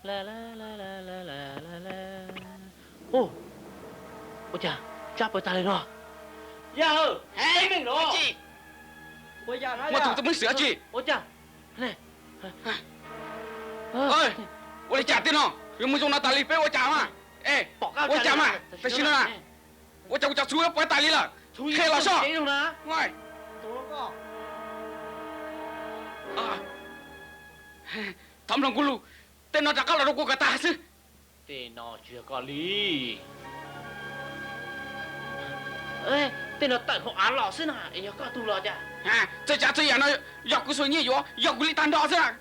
啦啦啦啦啦啦啦啦。哦，我讲加不打来了。呀，哎，命了。姐，我讲哪我怎么这么蛇姐？我讲，来，哎，我的家电脑有没有用到打理费？我讲嘛，哎，我讲嘛，在心了，我讲出来不要打理了，开了上，喂，走了个。啊，他们咕噜，电脑咋搞了都给我打死。电脑这个哩，哎，电脑带好俺老师呢，哎呀，搞多了的。啊，这家这样呢，要กู说你要กู里单刀是吧？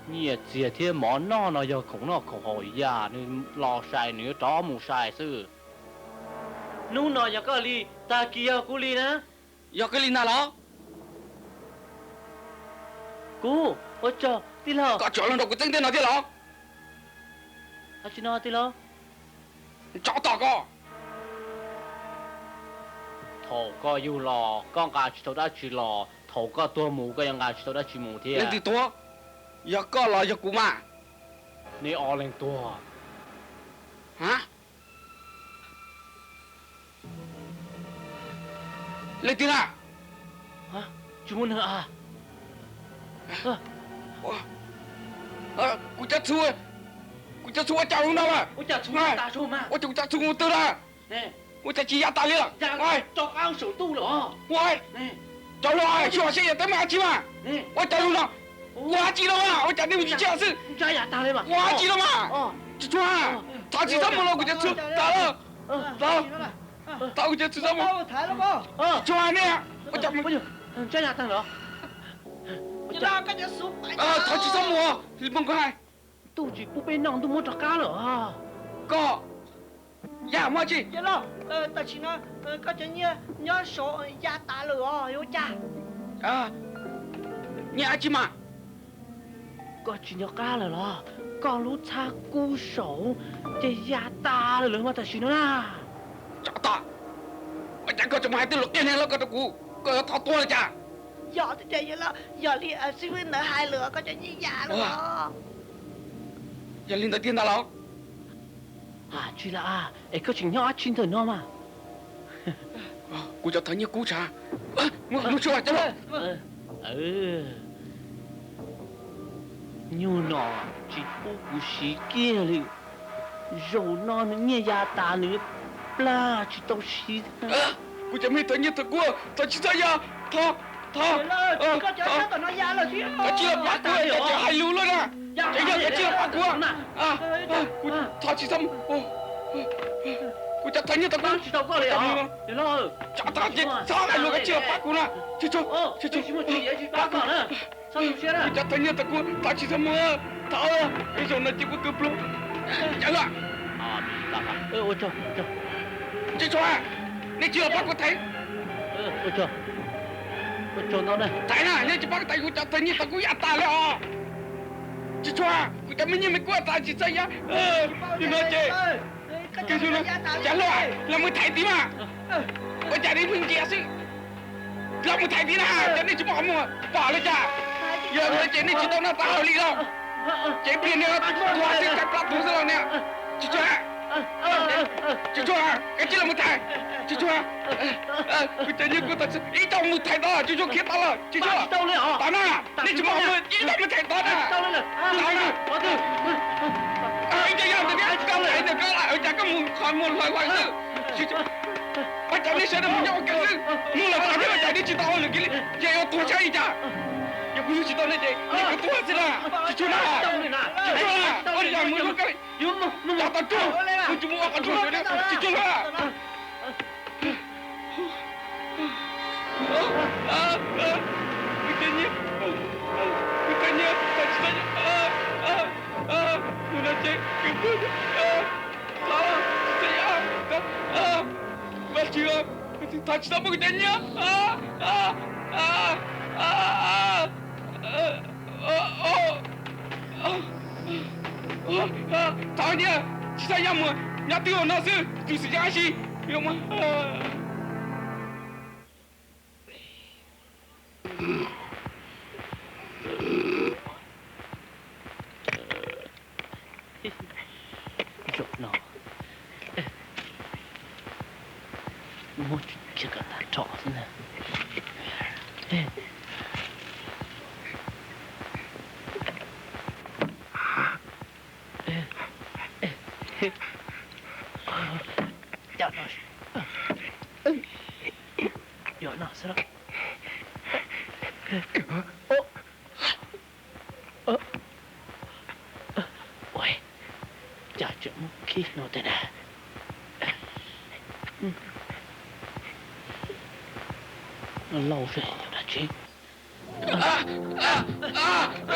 你这天忙那要空那空好呀，你老晒你找木晒是。นู่นอย่าก็ลีตาเกียวกูลีนะ 要个里哪了？ กูว่าจ่อที่เรา 搞脚了都给整电脑的了， อาชินาที่เรา 找到个， โถก็อยู่รอก้องการชิโตได้ชิรอโถก็ตัวหมูก็ยังการชิโตได้ชิหมูเทีย 人的多，要搞了要กู嘛？ นี่ออเลงตัว 啊？人的啦？ ฮะจุมุนเหรอกูจะช่วย我家用到了， กูจะชูตาชูมา 我就家出我得了， เนี่ย 我在鸡鸭打理了， ยัง 喂 จอกเอาสูตู้เหรอ 喂， เนี่ย 找了哎，去往现在等马鸡嘛， เนี่ย 我家用了，我还记了嘛，我家你们去家是， จ้าอยากตาเลยมั้ 我还记了 อ๋อ 嘛，这穿，他去什么了？我就出打了， เออ 走，他我就出什么？ 我抬了个。 เออ 穿呢？我家 ไม่อยู่จ้าอยากตังเหรอ 你那个叫手白。他去什么？你甭管， ตู้จีกูเป็นน้องตู้มดจักก้าเหรอ 哥，呀，我去，对了，大青呢？刚才你要手压大了啊，有家。啊，你还去嘛？ ก็จินยาก้าเหรอก็รู้ชักกูโสจะยาตาเลยมาแต่ชิโนน่า 找到，我家哥怎么还得了？天天那个的股，哥要掏多了家。要的这一了，要你是因为那还了，刚才你压了。要领到电脑了， อ่าจีละอ่ะไอ้ก็จินยาชินเถอะน้องมา กูจะทำเนี่ยกูช้า我去玩去了。 เออยูนอจีปูกูชีเกียเลยโจนอนเนี่ยยาตาเนื้อปลาจิโตชี กูจะไม่ทำเนี่ยตะกัวตะชิตายา他对了，刚才那个那压了去了。他进了八股了，这还溜了呢，这要进了八股啊！กู他去什么？กูจะทำเนี่ยตะกัว จิโตก็เลยอ่ะเดี๋ยวรอ จ้าตาเจ็บจ้าไอ้ลูก进了八股了，去走去走。 ชิโมจิ也去八ก่อนนะ上有些了 กูจะทำเนี่ยตะกัว他去什么？他ไอ้ส่วนนั้นจีบกูปลุกจังอ่ะ อ่ามีตาค่ะ我走这船你进了八股台。我走到那。tại nào nhớ chỉ bắt tay của cha thấy như tao cũng giả ta了chỉ cho của cha mình mới qua ta chỉ say á đi nói chị cái gì nữa chả lo là mới thấy tí mà của cha đi mình chia xí là mới thấy tí nào cha đi chỉ bỏ mua bỏ lên cha giờ người chị đi chỉ tao nó tao đi đâu chị tiền nữa qua xin cái plot thứ rồi nè chỉ cho cái chỉ là một thằng chỉ cho cái tên như của ta ý trong một thằng đó chỉ cho kia ta là chỉ cho ta nè你怎么我意到没睇到呢？到了，我的，哎，这样子别刚来的刚来，这个木看木坏坏事，我叫你现在不叫我干事，木了把这个家里知道了，给你也要多加一家，也不用知道那些，你可多是了，记住了，记住了，我讲木了干，要打住，我就我干住了，记住了。Katanya, Nunajek, saya, Baca, tak sama katanya, tanya, saya mau nyati orang nasi, tu sejasi, yang mah. Rốt nó. Một chiếc cả tàn trọ thế nào. Chào nó. Yo nó sao đó. Ôi, chả chậm khi nó thế nào. Nó lâu rồi đã chứ.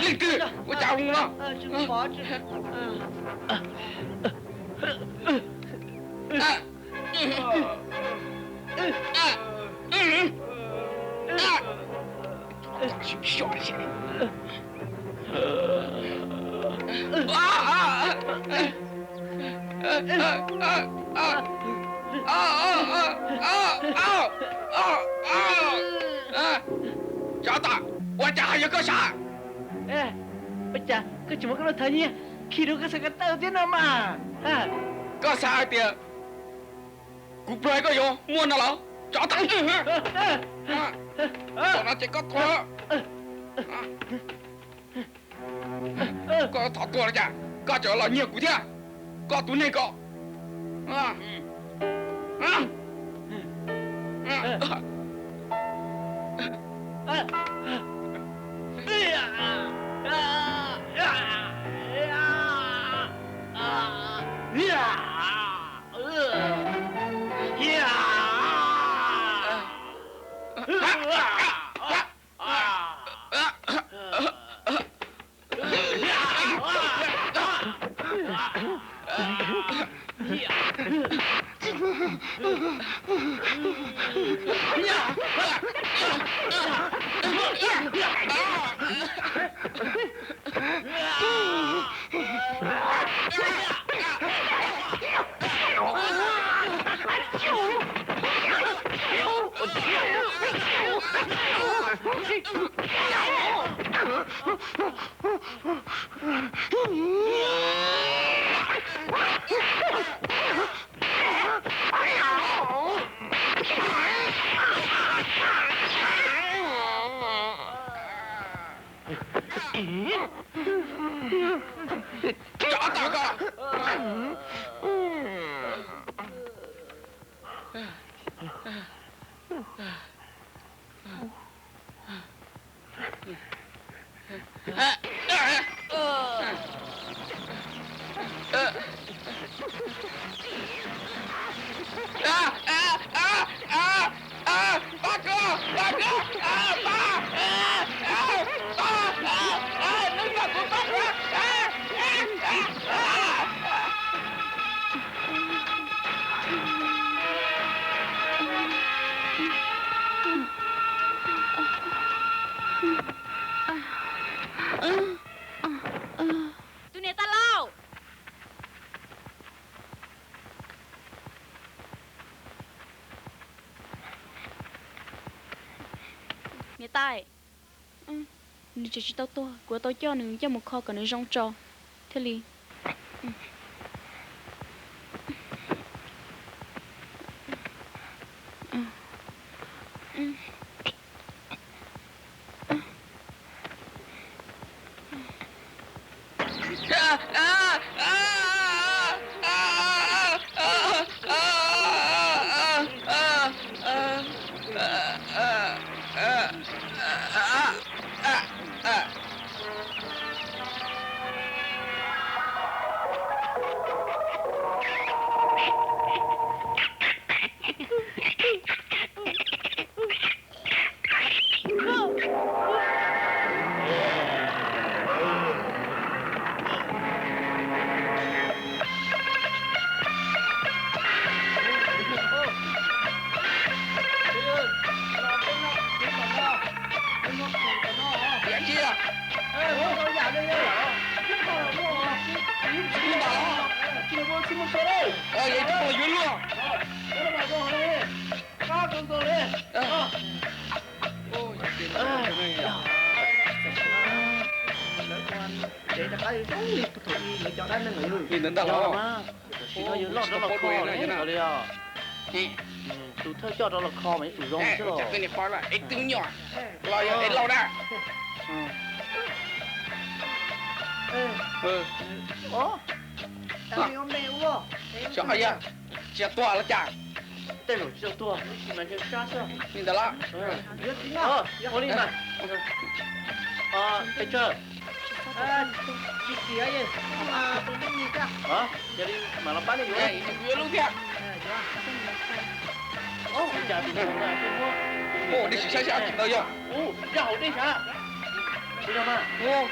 Linh Tư,我家红了。这个毛子，笑一下。家大，我家还有个啥？ Baca, kau cuma kalau tanya, kira kau sangat tahu dia nama. Ha? 个啥的？古不来个有摸那了，家大。我那这个头。个头多了家，个叫了你古天，个读那个。家大个。大哥，大哥，爸，能把我大哥，Tôi nè ta lâu. Nè tai. Nè chỉ tao to, của tao cho nè cho một kho còn nè rong trò. Thế li. đây đúng đi thôi người cho đây nó người Đi đến đâu Giờ đó. mà chỉ nói lót đó là kho đấy rồi đi à tụi thơ cho đó là kho mấy tụi rong chứ Chặt rồi tên này phá là ít tiếng nhỏ. Lo giờ ít lâu đã. Ừ. ủa tao đi hôm nay uống Sao vậy? Chặt toa là chặt. tên rồi chưa tua mà chưa sát sao Nhìn ta lá. ô đi mà thấy chưa chị kia gì mà tôi biết gì cả hả giờ đi mà nó bán đi rồi Này, vừa luôn kìa. ô chả bị nào là cái mua Ồ, đi xe xe đâu giờ? ô giàu đi hả đi đâu mà Ồ.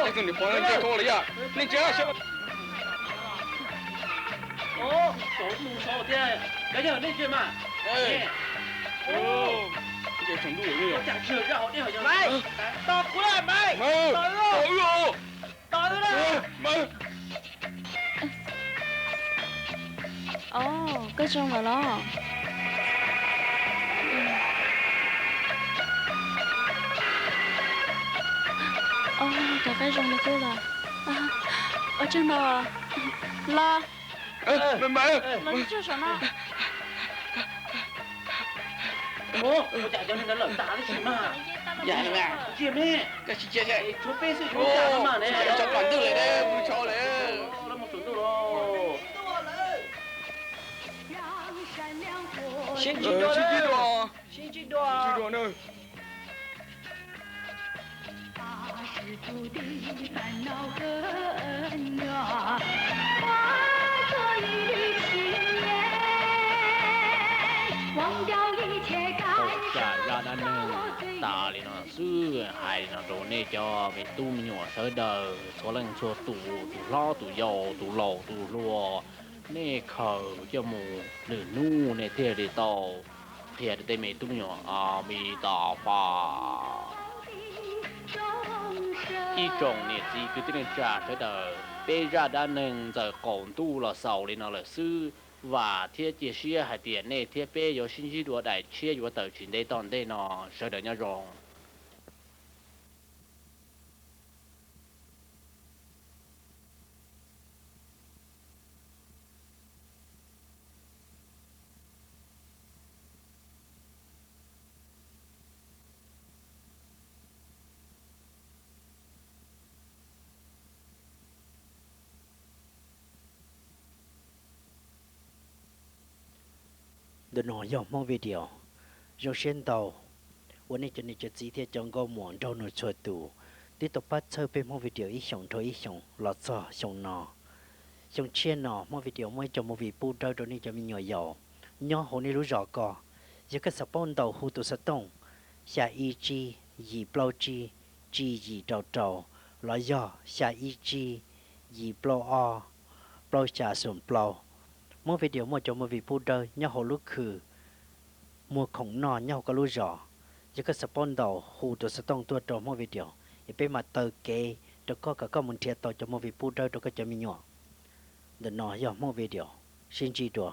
Cái tên này phá lên chơi cô đấy à? Lên chơi sao? ô số mù số thế cái giờ đi chơi mà Ồ. Chơi chống đủ rồi. chẳng chừa giàu đi hỏi giờ mày tao cú lại mày Mơ. Ôi ồ. tao đó Mơ. cái trong là lo. Cả cái trong này cô là ở trên đó à? Lo, Mơ. lo đi chưa nó. ô chả cho nên nó lợn tá đấy mà Dạ nè mẹ. chia mẹ Cái gì chơi? chú bé sự chú chả nó mà này Cho bản tư lại đây, vui cho lại. nó một số đồ xin Xin chị đùa chị đấy đùa. xin chị Chị đùa đùa nữa. chả ra đàn nâng ta thì nó xưa hay nó đồ nê cho cái tu mình nhỏ sơ đời số lần số tủ lo tủ dầu tủ lầu tủ lùa nê khờ cho mù nửa nu nê thiệt để tàu thiệt để mày tu nhỏ à mi tàu pha y trồng nè gì cứ tên trả sơ đời bây ra đàn nâng giờ còn tu là sầu thì nó là xưa và thiết chia sẻ hai tiền này thiết bé có sinh chi đua đại chia có tờ chuyện đây toàn đây nó sợ đỡ nhau rồi đừng nói dòng mong video rồi xuyên tàuวันนี้จะนี่จะจีเทียจงก็หมวนเราหนูช่วยตู่ที่ตบปัดเธอเป็นมองวิดีโออีส่งโทรอีส่งหลอดซ่อส่งนอส่งเชียนนอมองวิดีโอไม่จงมองวิปูเราตรงนี้จะมีหน่วยยาวย่อหัวนี้รู้รอก่อยังก็สปอนเตาหูตุสตงชาอีจียีเปล่าจีจียีเตาเตาลอยย่อชาอีจียีเปล่าอเปล่าชาส่วนเปล่ามองวิดีโอไม่จงมองวิปูเราย่อหัวลูกคือมัวของนอนย่อก็รู้รอจะก็สปอนดาวหูตัวสตองตัวตัวมอวิดีโออย่าไปมาเตอเกย์ตัวก็มันเทียต่อจะมอวิพูดได้ตัวก็จะมีหยอกเดินนอยอมอวิดีโอชินจีตัว